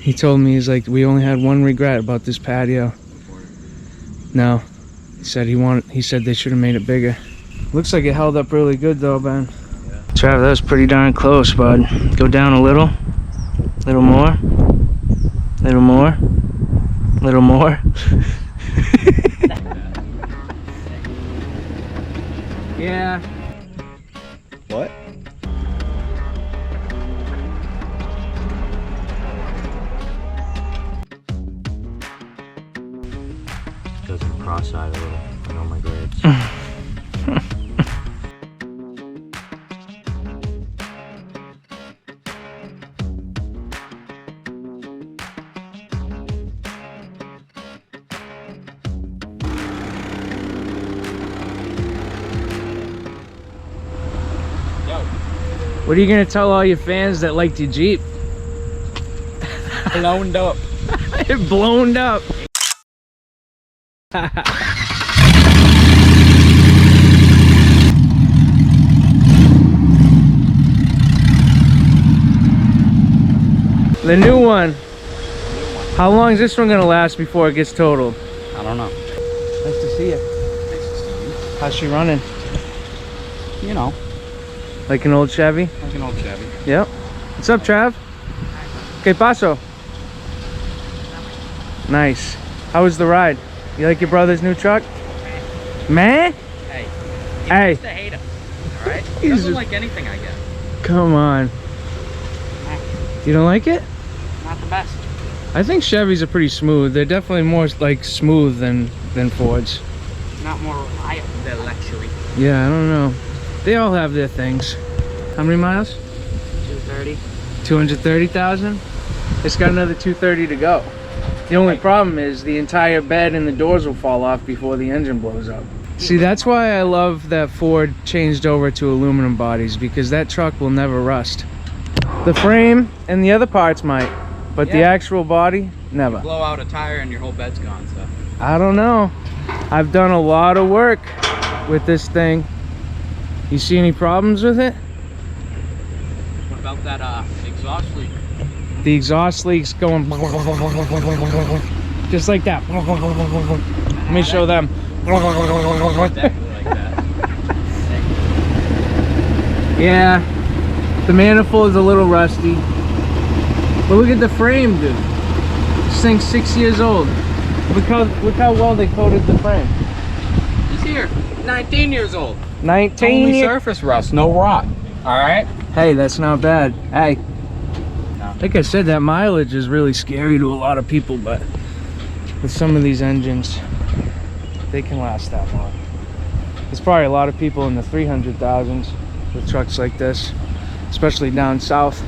He told me, he's like, we only had one regret about this patio. No. He said he said they should have made it bigger. Looks like it held up really good though, Ben. Yeah. Trav, that was pretty darn close, bud. Go down a little. Little more. Little more. Little more. Yeah. What? Doesn't cross-eyed a little. I know my grades. What are you gonna tell all your fans that liked your Jeep? Blown up. It blown up. The new one. How long is this one gonna last before it gets totaled? I don't know. Nice to see you. Nice to see you. How's she running? You know, Like an old Chevy? like an old Chevy. Yep. What's up, Trav? ¿Qué pasó? Nice. How was the ride? You like your brother's new truck? Man? Hey. Hey. He used to hate him. Alright? He He's doesn't just- like anything I get. Come on. You don't like it? Not the best. I think Chevys are pretty smooth. They're definitely more like smooth than Fords. Not more reliable. They're luxury. Yeah, I don't know. They all have their things. How many miles? 230. 230,000? It's got another 230 to go. The only problem is the entire bed and the doors will fall off before the engine blows up. See, that's why I love that Ford changed over to aluminum bodies, because that truck will never rust. The frame and the other parts might, but the actual body, never. Blow out a tire and your whole bed's gone, so. I don't know. I've done a lot of work with this thing. You see any problems with it? What about that exhaust leak? The exhaust leak's going just like that. Let me show them. Exactly like that. Yeah, the manifold is a little rusty. But look at the frame, dude. This thing's 6 years old. Look how well they coated the frame. He's here. 19 years old. 19 Only years. surface rust, no rot. Alright? Hey, that's not bad. Hey. Like I said, that mileage is really scary to a lot of people, but with some of these engines, they can last that long. There's probably a lot of people in the 300,000s with trucks like this, especially down south,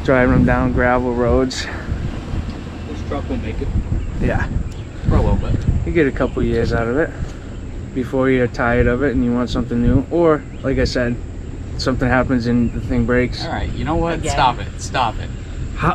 driving them down gravel roads. This truck will make it. Yeah. For a little bit. You get a couple years out of it before you're tired of it and you want something new, or like I said, something happens and the thing breaks. Alright, you know what? Again. Stop it. Stop it.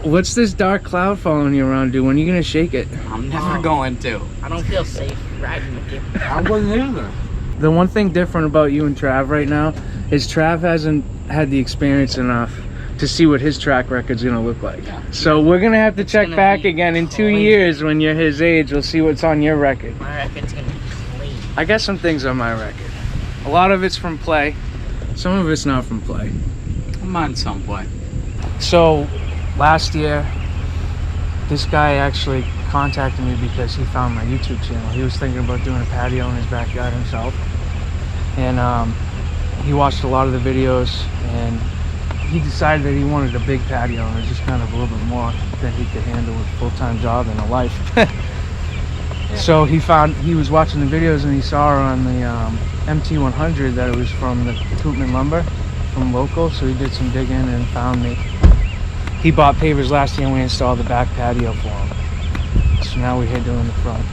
What's this dark cloud following you around, dude? When are you gonna shake it? I'm never going to. I don't feel safe riding with you. I wasn't either. The one thing different about you and Trav right now is Trav hasn't had the experience enough to see what his track record's gonna look like. Yeah. So we're gonna have to check back be again in 2 clean. years when you're his age. We'll see what's on your record. My record's gonna be clean. I got some things on my record. A lot of it's from play. Some of it's not from play. I'm on some play. So last year, this guy actually contacted me because he found my YouTube channel. He was thinking about doing a patio in his backyard himself. And he watched a lot of the videos and he decided that he wanted a big patio and it was just kind of a little bit more than he could handle with a full-time job and a life. So he was watching the videos and he saw on the MT100 that it was from the Koopman Lumber, from local. So he did some digging and found me. He bought pavers last year and we installed the back patio for him. So now we're here doing the front.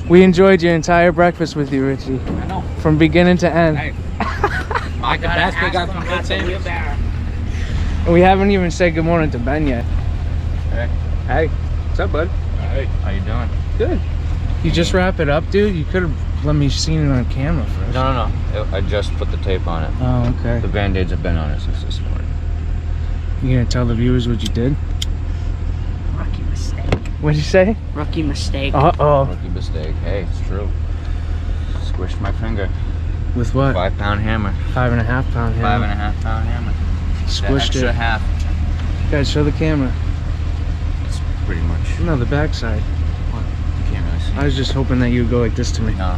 We enjoyed your entire breakfast with you, Richie. I know. From beginning to end. Hey. My capacity got some good sandwiches. And we haven't even said good morning to Ben yet. Hey. Hey. What's up, bud? Hey. How you doing? Good. You just wrap it up, dude? You could have let me seen it on camera first. No. I just put the tape on it. Oh, okay. The band-aids have been on it since this morning. You gonna tell the viewers what you did? What'd you say? Rookie mistake. Uh-oh. Rookie mistake. Hey, it's true. Squished my finger. With what? 5 pound hammer. 5.5 pound hammer. 5.5 pound hammer. Squished extra it. half. Guys, show the camera. It's pretty much. No, the backside. What? You can't really see. I was just hoping that you'd go like this to me. No,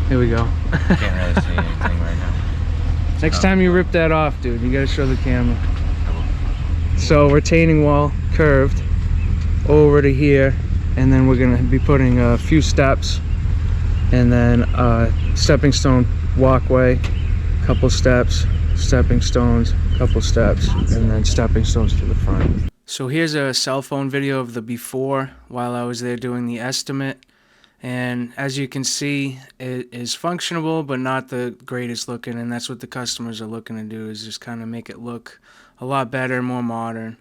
Here we go. you can't really see anything right now. Next time you rip that off, dude, you gotta show the camera. So retaining wall curved over to here, and then we're gonna be putting a few steps, and then stepping stone walkway, couple steps, stepping stones, couple steps, and then stepping stones to the front. So here's a cell phone video of the before while I was there doing the estimate. And as you can see, it is functionable, but not the greatest looking. And that's what the customers are looking to do, is just kind of make it look a lot better, more modern.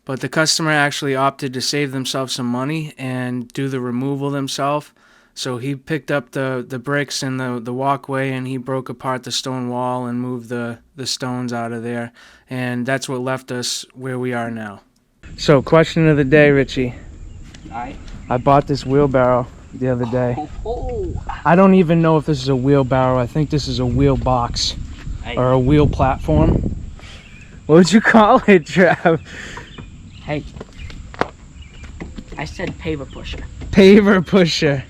But the customer actually opted to save themselves some money and do the removal themselves. So he picked up the bricks and the walkway, and he broke apart the stone wall and moved the stones out of there. And that's what left us where we are now. So question of the day, Richie. Aye. I bought this wheelbarrow the other day. I don't even know if this is a wheelbarrow. I think this is a wheelbox or a wheel platform. What would you call it, Trav? Hey. I said paver pusher. Paver pusher.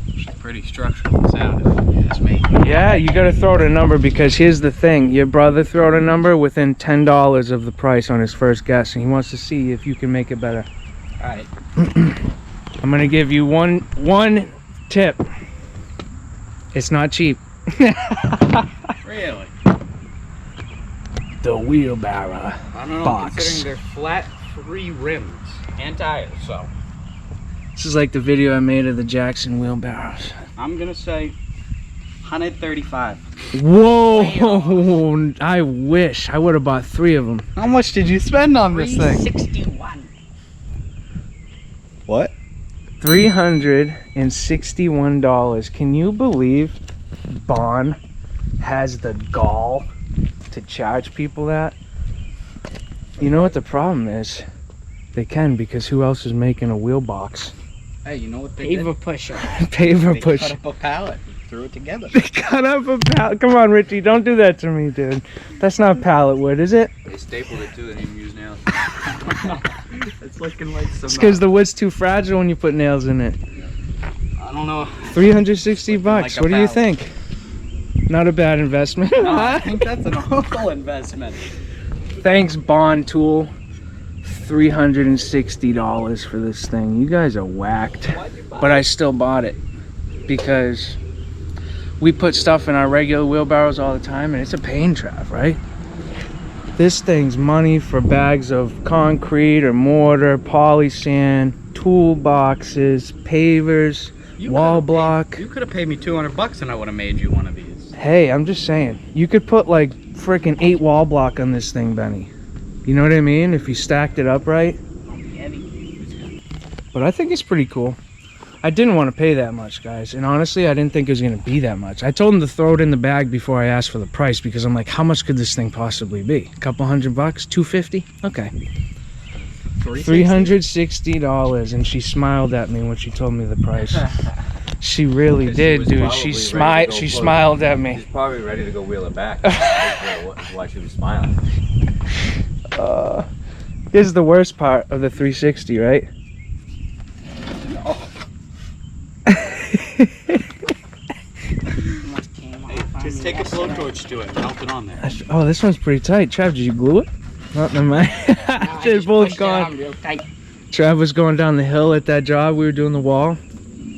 It's pretty structural sound, if you ask me. Yeah, you gotta throw out a number, because here's the thing. Your brother threw out a number within $10 of the price on his first guess, and he wants to see if you can make it better. Alright. I'm gonna give you one tip. It's not cheap. Really? The wheelbarrow I don't know, box. considering they're flat, 3 rims and tires, so This is like the video I made of the Jackson wheelbarrows. I'm gonna say 135. Whoa! I wish I would have bought 3 of them. How much did you spend on this thing? 361. What? $361. Can you believe Bon has the gall to charge people that? You know what the problem is? They can, because who else is making a wheel box? Hey, you know what they did? Paver pusher. Paver They push. cut up a pallet and threw it together. They cut up a pallet. Come on, Richie, don't do that to me, dude. That's not pallet wood, is it? They stapled it too. They didn't even use nails. It's looking like some. It's because the wood's too fragile when you put nails in it. I don't know. 360 bucks. like a What do you pallet. think? Not a bad investment. No, I think that's an awful investment. Thanks, Bond Tool. $360 for this thing. You guys are whacked. But I still bought it because we put stuff in our regular wheelbarrows all the time, and it's a pain, Trav, right? This thing's money for bags of concrete or mortar, poly sand, toolboxes, pavers, wall block. You could have paid me $200 and I would have made you one of these. Hey, I'm just saying, you could put like freaking 8 wall block on this thing, Benny. You know what I mean? If you stacked it up right. Heavy. But I think it's pretty cool. I didn't want to pay that much, guys. And honestly, I didn't think it was going to be that much. I told him to throw it in the bag before I asked for the price, because I'm like, how much could this thing possibly be? A couple $100? $250? Okay. $360. And she smiled at me when she told me the price. She really Because did, was dude. probably She ready to smiled. go She close. smiled at me. She's probably ready to go wheel it back. That's why she was smiling. Here's the worst part of the 360, right? Just take a blowtorch to it, melt it on there. Oh, this one's pretty tight. Trav, did you glue it? No, never mind. It's both gone. Real tight. Trav was going down the hill at that job. We were doing the wall.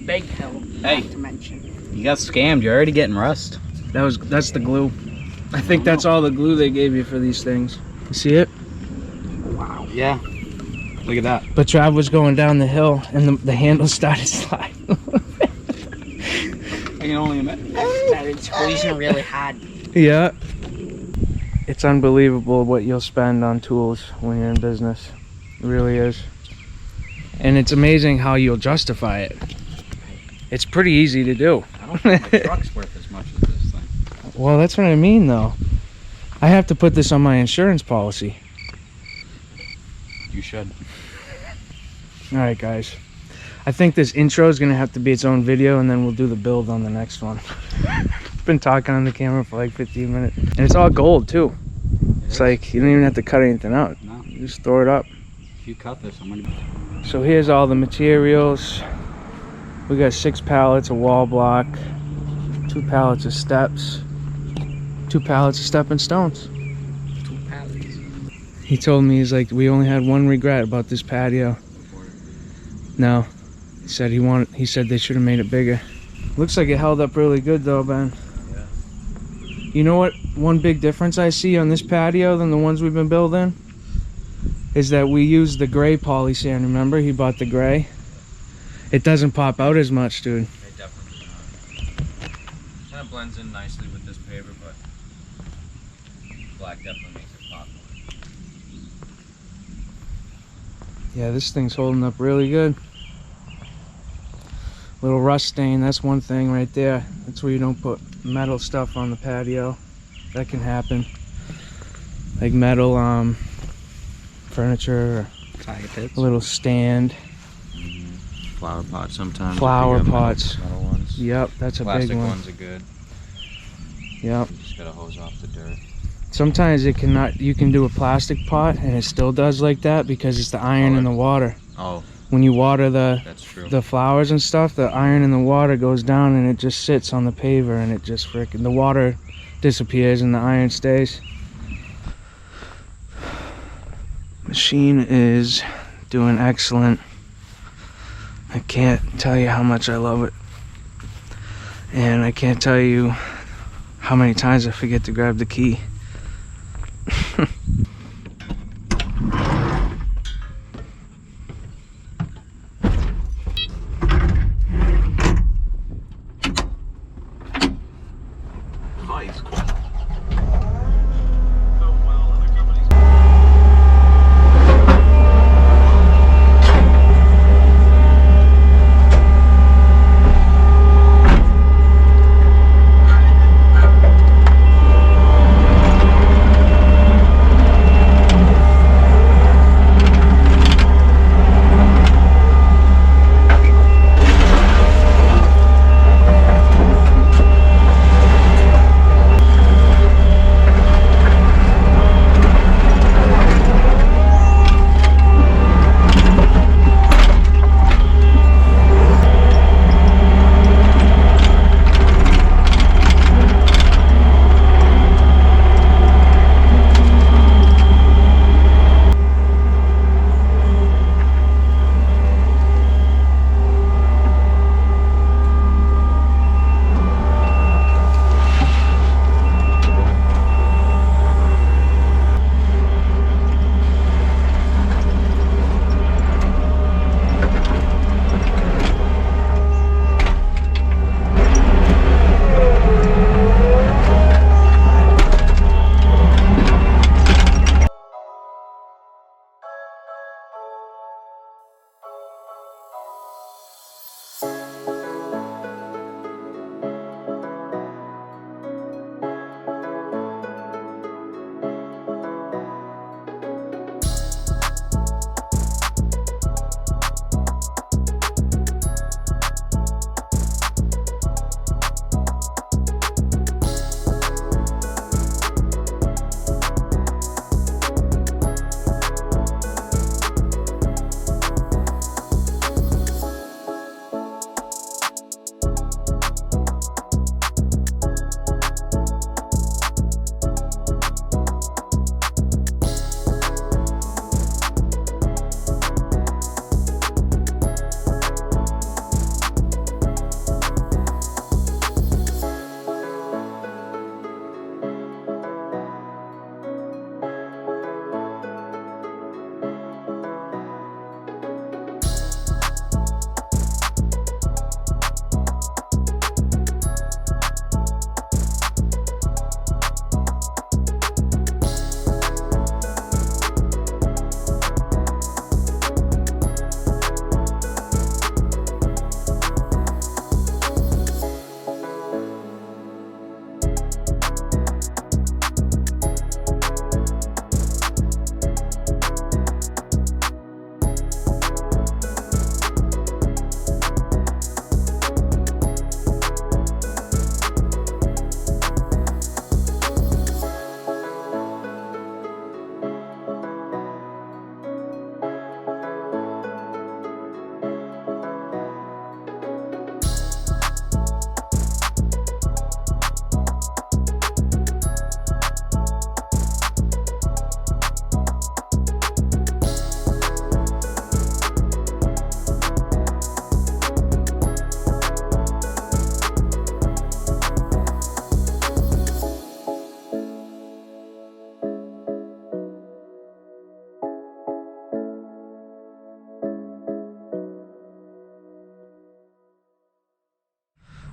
Big hill. Hey. Not to mention. You got scammed. You're already getting rust. That's the glue. I think that's all the glue they gave you for these things. You see it? Wow. Yeah. Look at that. But Trav was going down the hill, and the handle started sliding. I can only imagine. Started squeezing really hard. Yeah. It's unbelievable what you'll spend on tools when you're in business. It really is. And it's amazing how you'll justify it. It's pretty easy to do. I don't think my truck's worth as much as this thing. Well, that's what I mean, though. I have to put this on my insurance policy. You should. All right, guys. I think this intro is gonna have to be its own video, and then we'll do the build on the next one. Been talking on the camera for like 15 minutes, and it's all gold too. It's like you don't even have to cut anything out. No. You just throw it up. If you cut this, I'm gonna. So here's all the materials. We got 6 pallets of wall block, 2 pallets of steps, 2 pallets of stepping stones. 2 pallets. He told me, he's like, we only had one regret about this patio. No, he said he said they should have made it bigger. Looks like it held up really good though, Ben. Yeah. You know what? One big difference I see on this patio than the ones we've been building is that we use the gray poly sand. Remember, he bought the gray. It doesn't pop out as much, dude. It definitely does not. Kind of blends in nicely with this paper, but black definitely makes it pop more. Yeah, this thing's holding up really good. Little rust stain, that's one thing right there. That's where you don't put metal stuff on the patio. That can happen. Like metal furniture or Fire pits. a little stand. Flower pots sometimes. Flower if you got pots. Metal ones. Yep, that's a Plastic big one. ones are good. Yep. You just gotta hose off the dirt. Sometimes it cannot. You can do a plastic pot and it still does like that because it's the iron in the water. Oh, When you water that's true. the flowers and stuff, the iron in the water goes down and it just sits on the paver and it just the water disappears and the iron stays. Machine is doing excellent. I can't tell you how much I love it. And I can't tell you how many times I forget to grab the key.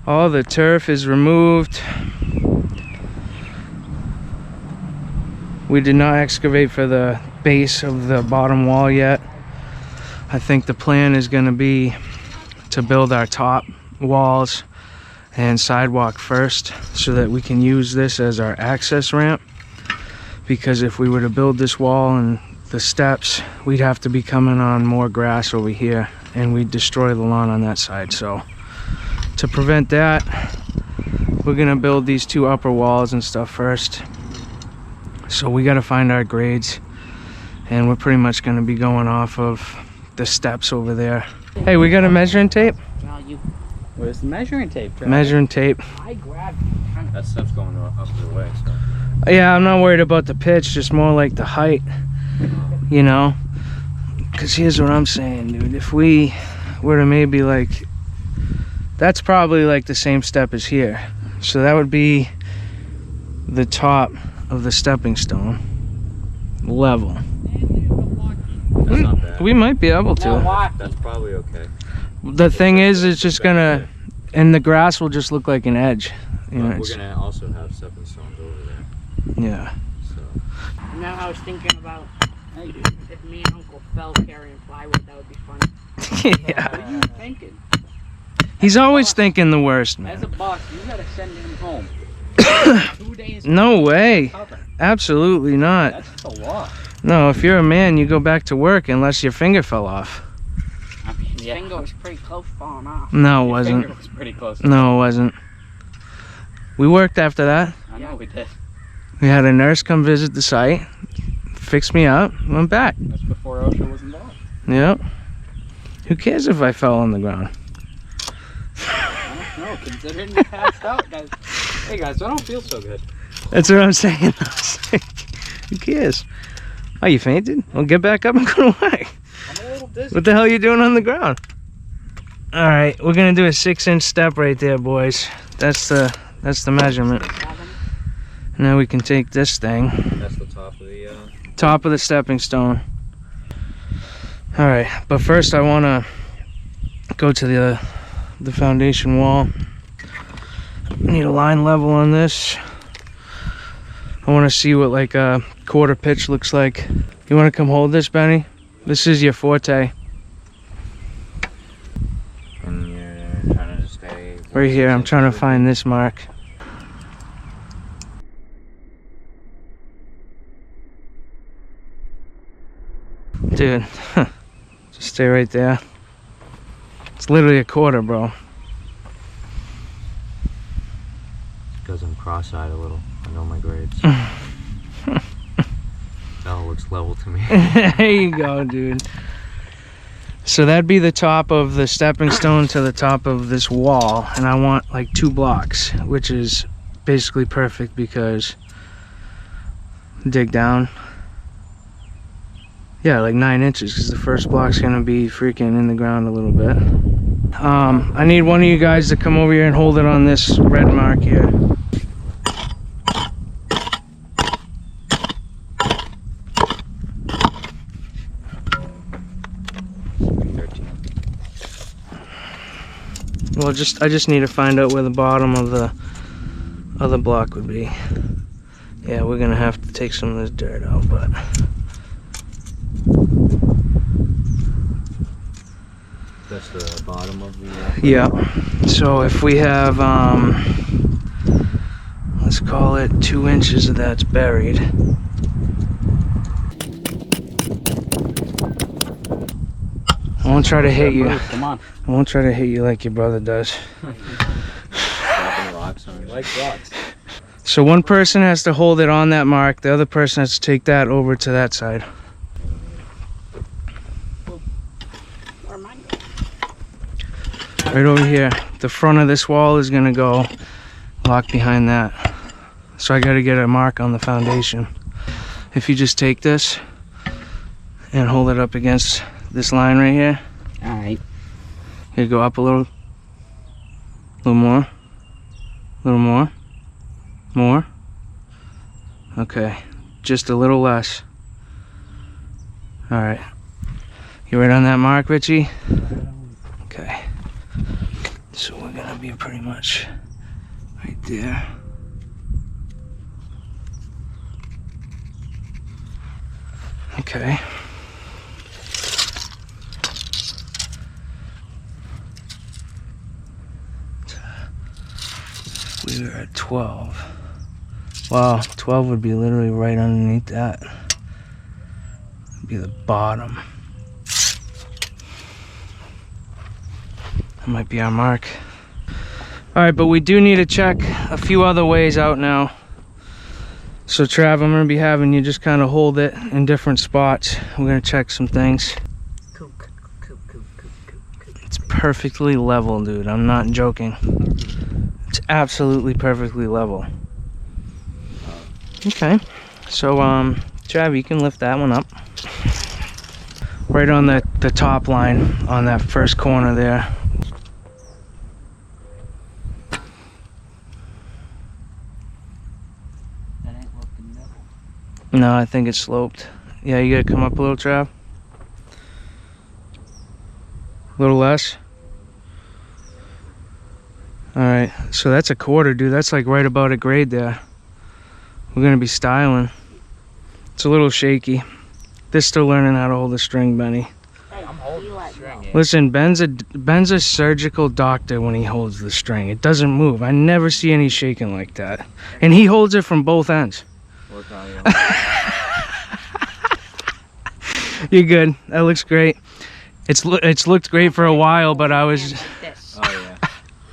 All the turf is removed. We did not excavate for the base of the bottom wall yet. I think the plan is going to be to build our top walls and sidewalk first so that we can use this as our access ramp, because if we were to build this wall and the steps, we'd have to be coming on more grass over here and we'd destroy the lawn on that side. So to prevent that, we're gonna build these two upper walls and stuff first. So we got to find our grades, and we're pretty much going to be going off of the steps over there. Hey, we got a measuring tape? Well, you, Where's the measuring tape, Travis? Measuring tape. I grabbed That step's going up the way, so. Yeah, I'm not worried about the pitch, just more like the height, you know? Because here's what I'm saying, dude. If we were to maybe like, that's probably like the same step as here. So that would be the top of the stepping stone level. That's not bad. We might be able to. That's probably okay. The thing is, it's just gonna, and the grass will just look like an edge. You know, But we're it's- gonna also have stepping stones over there, yeah. so. Now I was thinking about if me and Uncle fell carrying plywood, that would be fun. Yeah. What are you thinking? He's always thinking the worst, As a man. boss, you gotta send him home. 2 days. No way. Cover. Absolutely not. That's the law. No, if you're a man, you go back to work unless your finger fell off. I mean, His finger was pretty close falling off. No, it Your wasn't. finger was pretty close. No, it wasn't. We worked after that. I know we did. We had a nurse come visit the site, fixed me up, went back. That's before OSHA was involved. Yep. Who cares if I fell on the ground? I don't know, considering you passed out, guys. Hey guys, I don't feel so good. That's what I'm saying. Who cares? Oh, you fainted? Well, get back up and go to work. I'm a little dizzy. What the hell are you doing on the ground? All right, we're gonna do a 6-inch step right there, boys. That's the measurement. And now we can take this thing, That's the top of the, top of the stepping stone. All right, but first I wanna go to the foundation wall. I need a line level on this. I wanna see what like a quarter pitch looks like. You wanna come hold this, Benny? This is your forte. and you're trying to stay. Right here, I'm trying to find this mark. Dude, just stay right there. It's literally a quarter, bro. Because I'm cross-eyed a little. I know my grades. That looks level to me. There you go, dude. So that'd be the top of the stepping stone to the top of this wall, and I want like 2 blocks, which is basically perfect because dig down. Yeah, like 9 inches, because the first block's gonna be freaking in the ground a little bit. I need one of you guys to come over here and hold it on this red mark here. Well, I just need to find out where the bottom of the other block would be. Yeah, we're gonna have to take some of this dirt out, but That's the bottom of the... yeah. So if we have, let's call it 2 inches of that's buried. I won't try to hit you. Come on. I won't try to hit you like your brother does. Dropping rocks on it. Like rocks. So one person has to hold it on that mark, the other person has to take that over to that side. Where am I going? Right over here. The front of this wall is gonna go lock behind that. So I gotta get a mark on the foundation. If you just take this and hold it up against this line right here, Alright. you go up a little more, more. Okay, just a little less. All right, you right on that mark, Richie? Okay. So we're gonna be pretty much right there. Okay. We were at 12. Wow, 12 would be literally right underneath that. Be the bottom. That might be our mark. All right, but we do need to check a few other ways out now. So Trav, I'm gonna be having you just kind of hold it in different spots. We're gonna check some things. It's perfectly level, dude. I'm not joking. It's absolutely perfectly level. Okay, so Trav, you can lift that one up. Right on the top line on that first corner there. That ain't looking level. No, I think it's sloped. Yeah, you gotta come up a little, Trav. A little less. All right, so that's a quarter, dude. That's like right about a grade there. We're gonna be styling. It's a little shaky. They're still learning how to hold the string, Benny. Hey, I'm holding the string. Listen, Ben's a surgical doctor when he holds the string. It doesn't move. I never see any shaking like that. And he holds it from both ends. Work on you. You're good. That looks great. It's looked great for a while, but I was... Like this. Oh yeah.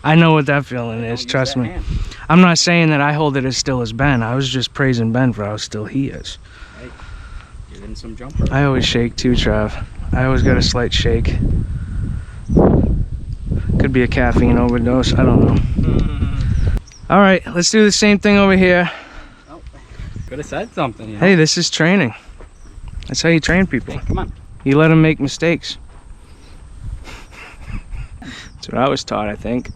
I know what that feeling is, Don't trust use me. that hand. I'm not saying that I hold it as still as Ben. I was just praising Ben for how still he is. Hey, give him some jumper. I always shake too, Trav. I always got a slight shake. Could be a caffeine overdose, I don't know. All right, let's do the same thing over here. Oh, could have said something. You know? Hey, this is training. That's how you train people. Hey, come on. You let them make mistakes. That's what I was taught, I think.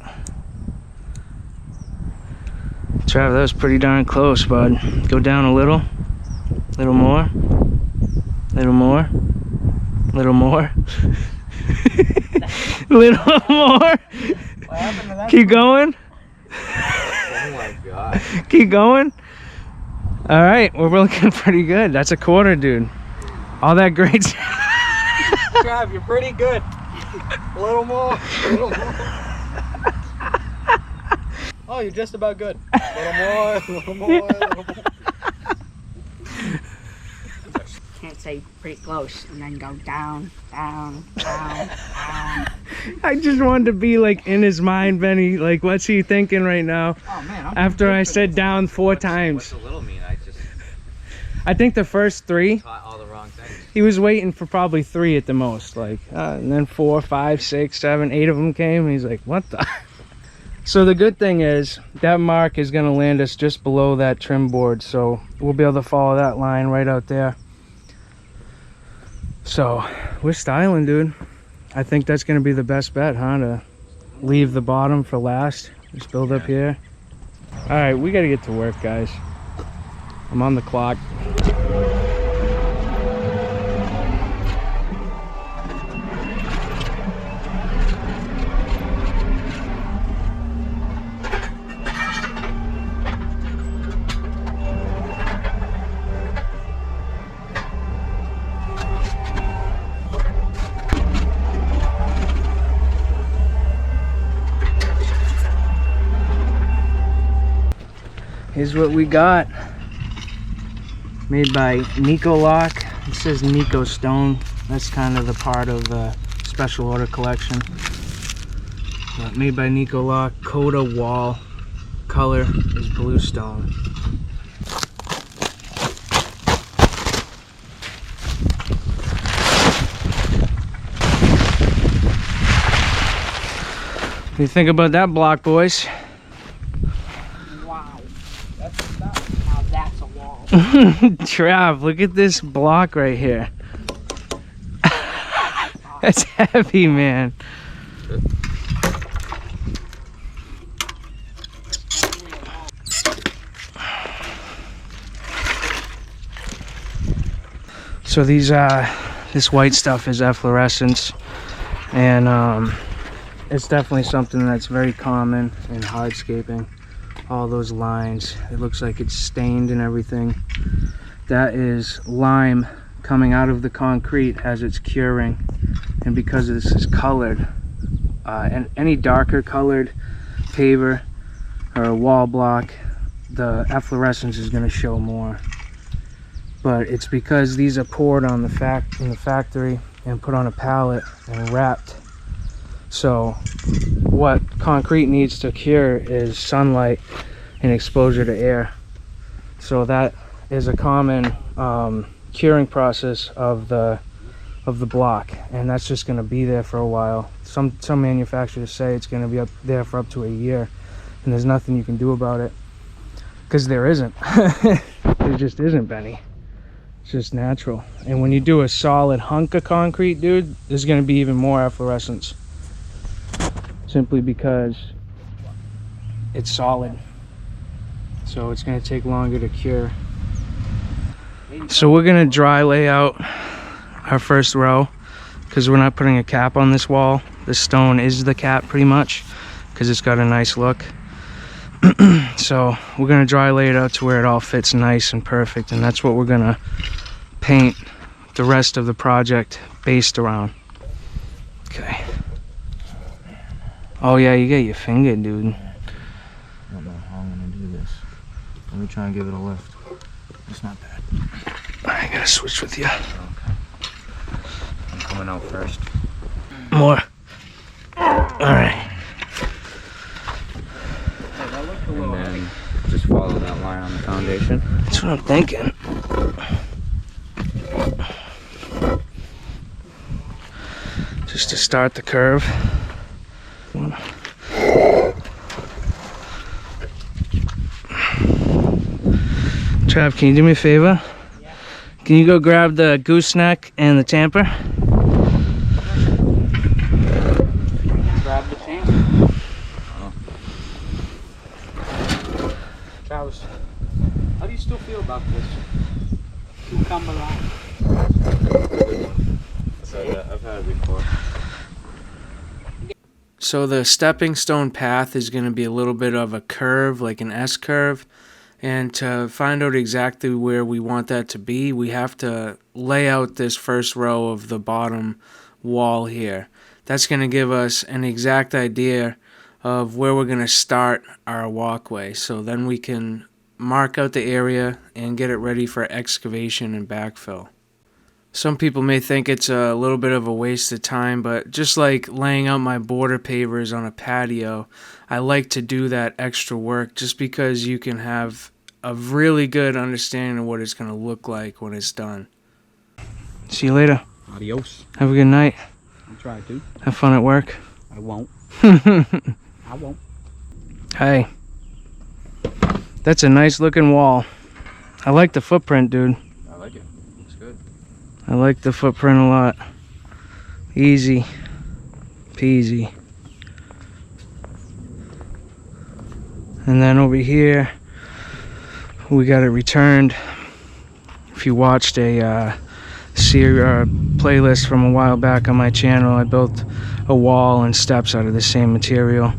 Trav, that was pretty darn close, bud. Go down a little. Little more. Little more. Little more. Little more. What happened to that? Keep going. Oh my god. Keep going. All right, we're looking pretty good. That's a quarter, dude. All that great. Trav, you're pretty good. A little more. A little more. Oh, you're just about good. A little more. A little more. A little more. Can't say pretty close and then go down, down, down, down. I just wanted to be like in his mind, Benny. Like, what's he thinking right now? Oh man. I'm After good I for said this. down 4 What's times. a little mean? I just I think the first 3, taught all the wrong things. he was waiting for probably 3 at the most. Like, and then 4, 5, 6, 7, 8 of them came. And he's like, what the? So the good thing is that mark is going to land us just below that trim board. So we'll be able to follow that line right out there. So we're styling, dude. I think that's going to be the best bet, huh? To leave the bottom for last. Just build up here. All right, we got to get to work, guys. I'm on the clock. Here's what we got. Made by Nico Lock. It says Nico Stone. That's kind of the part of the special order collection. But made by Nico Lock. Coda wall. Color is blue stone. What do you think about that block, boys? Wow. That's that. Now that's a wall. Trav, look at this block right here. That's heavy, man. So these this white stuff is efflorescence, and it's definitely something that's very common in hardscaping. All those lines, it looks like it's stained and everything. That is lime coming out of the concrete as it's curing, and because this is colored, and any darker colored paver or a wall block, the efflorescence is going to show more. But it's because these are poured on in the factory and put on a pallet and wrapped. So what concrete needs to cure is sunlight and exposure to air. So that is a common curing process of the block, and that's just going to be there for a while. Some manufacturers say it's going to be up there for up to a year, and there's nothing you can do about it, because there isn't. There just isn't, Benny. It's just natural. And when you do a solid hunk of concrete, dude, there's going to be even more efflorescence, simply because it's solid. So it's going to take longer to cure. So we're going to dry lay out our first row, because we're not putting a cap on this wall. The stone is the cap pretty much, because it's got a nice look. So we're going to dry lay it out to where it all fits nice and perfect, and that's what we're going to paint the rest of the project based around. Okay. Oh yeah, you got your finger, dude. I don't know how I'm gonna do this. Let me try and give it a lift. It's not bad. I gotta switch with you. Okay. I'm coming out first. More. Alright. And then just follow that line on the foundation. That's what I'm thinking. Just to start the curve. Trav, can you do me a favor? Yeah. Can you go grab the gooseneck and the tamper? Grab the tamper. Travis, how do you still feel about this? Cucumber line. I've had it before. So the stepping stone path is going to be a little bit of a curve, like an S curve. And to find out exactly where we want that to be, we have to lay out this first row of the bottom wall here. That's going to give us an exact idea of where we're going to start our walkway. So then we can mark out the area and get it ready for excavation and backfill. Some people may think it's a little bit of a waste of time, but just like laying out my border pavers on a patio, I like to do that extra work just because you can have a really good understanding of what it's going to look like when it's done. See you later. Adios. Have a good night. I'll try to. Have fun at work. I won't. I won't. Hey, that's a nice looking wall. I like the footprint, dude. I like it. It's good. I like the footprint a lot. Easy peasy. And then over here we got it returned. If you watched a playlist from a while back on my channel, I built a wall and steps out of the same material,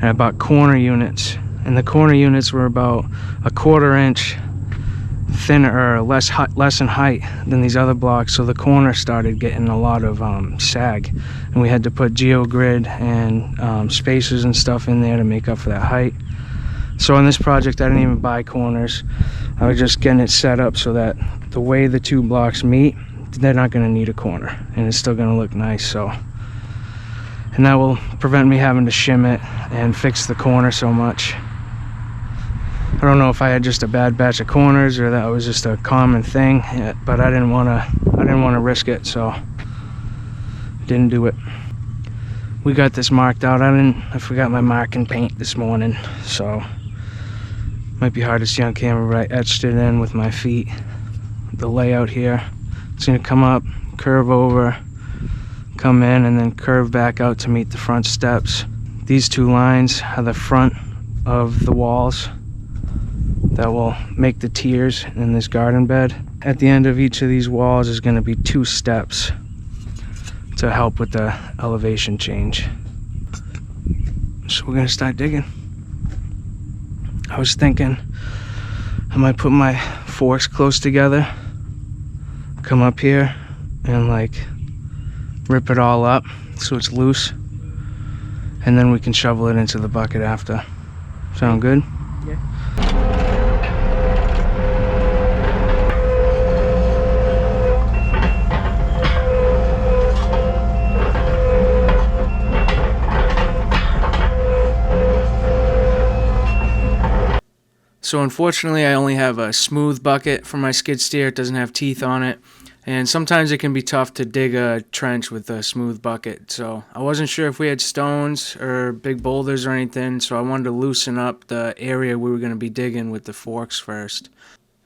and I bought corner units, and the corner units were about a 1/4 inch thinner or less in height than these other blocks, so the corner started getting a lot of sag, and we had to put geogrid and spacers and stuff in there to make up for that height. So on this project I didn't even buy corners. I was just getting it set up so that the way the two blocks meet, they're not going to need a corner, and it's still going to look nice. So, and that will prevent me having to shim it and fix the corner so much. I don't know if I had just a bad batch of corners or that was just a common thing, but I didn't want to risk it, so didn't do it. We got this marked out. I forgot my marking paint this morning, so might be hard to see on camera, but I etched it in with my feet. The layout here, it's going to come up, curve over, come in, and then curve back out to meet the front steps. These two lines are the front of the walls that will make the tiers in this garden bed. At the end of each of these walls is going to be 2 steps to help with the elevation change. So we're gonna start digging. I was thinking I might put my forks close together, come up here and like rip it all up so it's loose, and then we can shovel it into the bucket after. Sound good? Yeah. So unfortunately I only have a smooth bucket for my skid steer. It doesn't have teeth on it, and sometimes it can be tough to dig a trench with a smooth bucket. So I wasn't sure if we had stones or big boulders or anything, so I wanted to loosen up the area we were going to be digging with the forks first.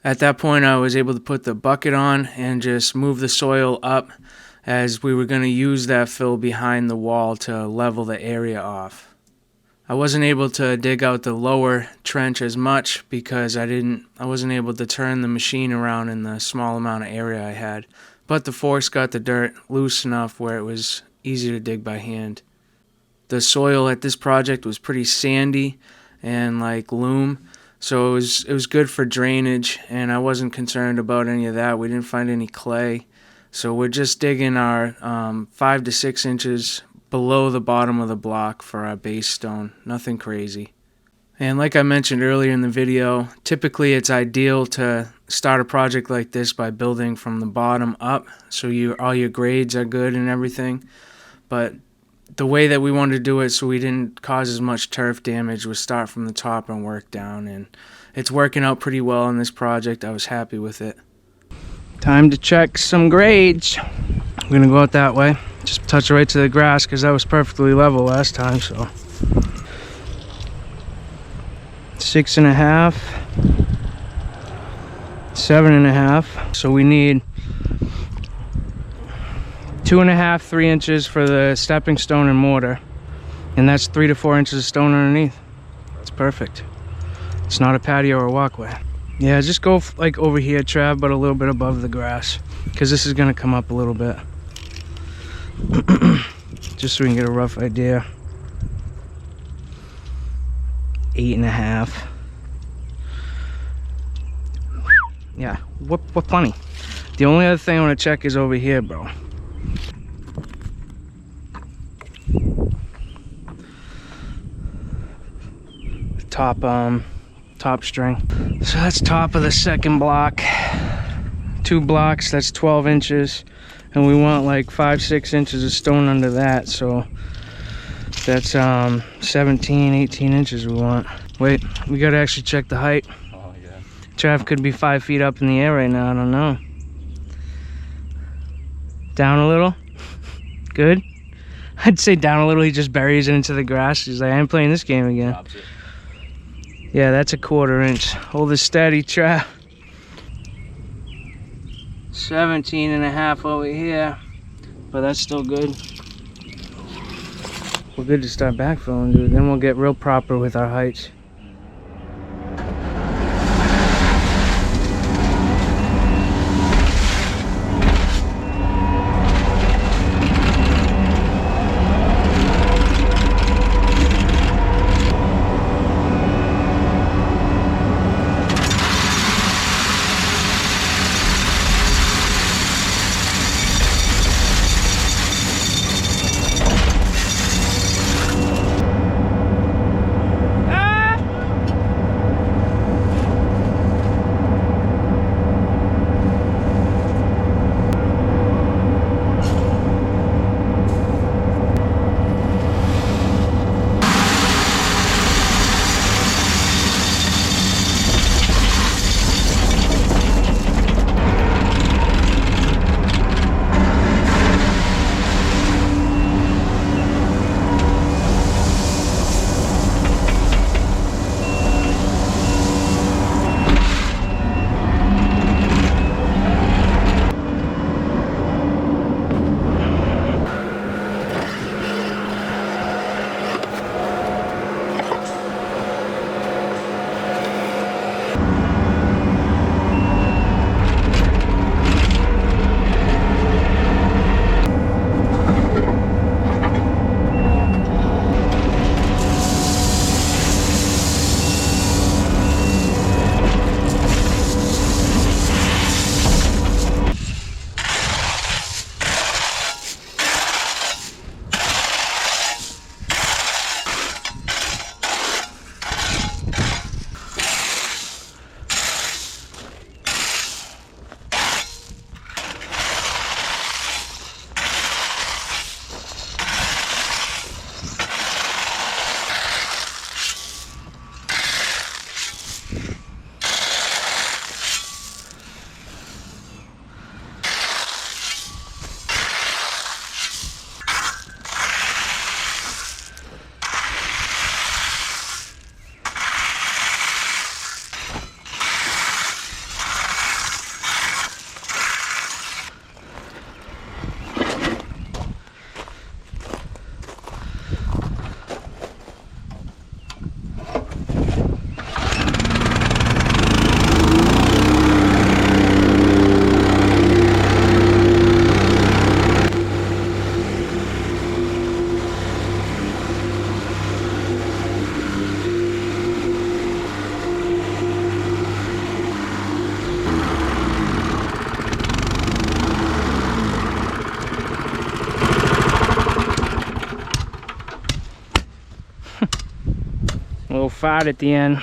At that point I was able to put the bucket on and just move the soil up, as we were going to use that fill behind the wall to level the area off. I wasn't able to dig out the lower trench as much because I wasn't able to turn the machine around in the small amount of area I had. But the forks got the dirt loose enough where it was easy to dig by hand. The soil at this project was pretty sandy and like loam, so it was good for drainage, and I wasn't concerned about any of that. We didn't find any clay. So we're just digging our 5 to 6 inches below the bottom of the block for our base stone. Nothing crazy. And like I mentioned earlier in the video, typically it's ideal to start a project like this by building from the bottom up, so all your grades are good and everything. But the way that we wanted to do it so we didn't cause as much turf damage was start from the top and work down, and it's working out pretty well in this project. I was happy with it. Time to check some grades. I'm gonna go out that way. Just touch it right to the grass because that was perfectly level last time. So 6.5, 7.5. So we need 2.5, 3 inches for the stepping stone and mortar, and that's 3 to 4 inches of stone underneath. It's perfect. It's not a patio or a walkway. Yeah, just go like over here, Trav, but a little bit above the grass, because this is gonna come up a little bit. Just so we can get a rough idea. 8.5. Yeah, we're plenty. The only other thing I want to check is over here, bro. Top string. So that's top of the second block. 2 blocks, that's 12 inches. And we want like 5-6 inches of stone under that, so that's 17, 18 inches we want. Wait, we gotta actually check the height. Oh yeah. Trav could be 5 feet up in the air right now, I don't know. Down a little? Good? I'd say down a little, he just buries it into the grass. He's like, I ain't playing this game again. Drops it. Yeah, that's a 1/4 inch. Hold it steady, Trav. 17.5 over here, but that's still good. We're good to start backfilling, dude. Then we'll get real proper with our heights. Ah! little fart at the end.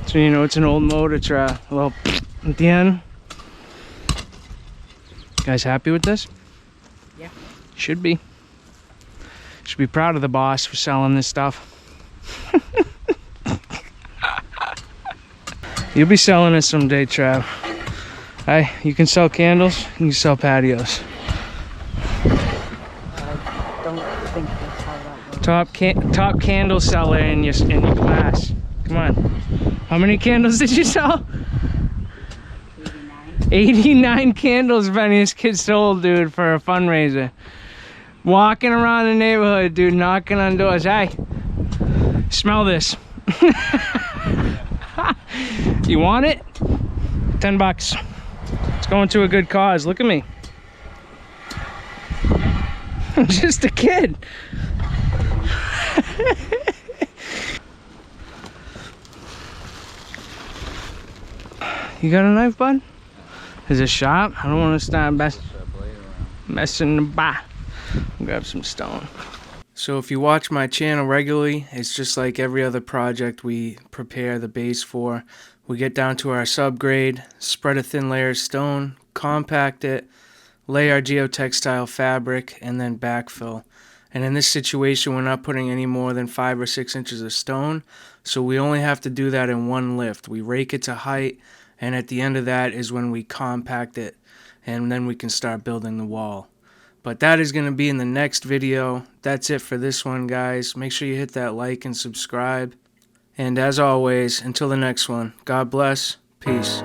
So you know it's an old motor trap. A little at the end. Guys happy with this? Yeah. Should be. Should be proud of the boss for selling this stuff. You'll be selling it someday, Trav. Hey, you can sell candles, you can sell patios. I don't think that's how that works. Top candle seller in your class. Come on. How many candles did you sell? 89. 89 candles Benny's kid sold, dude, for a fundraiser. Walking around the neighborhood, dude, knocking on doors. Hey, smell this. You want it? $10. It's going to a good cause. Look at me. I'm just a kid. You got a knife, bud? Is it sharp? I don't want to start messing about. Grab some stone. So if you watch my channel regularly, it's just like every other project we prepare the base for. We get down to our subgrade, spread a thin layer of stone, compact it, lay our geotextile fabric, and then backfill. And in this situation, we're not putting any more than 5 or 6 inches of stone, so we only have to do that in one lift. We rake it to height, and at the end of that is when we compact it, and then we can start building the wall. But that is going to be in the next video. That's it for this one, guys. Make sure you hit that like and subscribe. And as always, until the next one, God bless. Peace.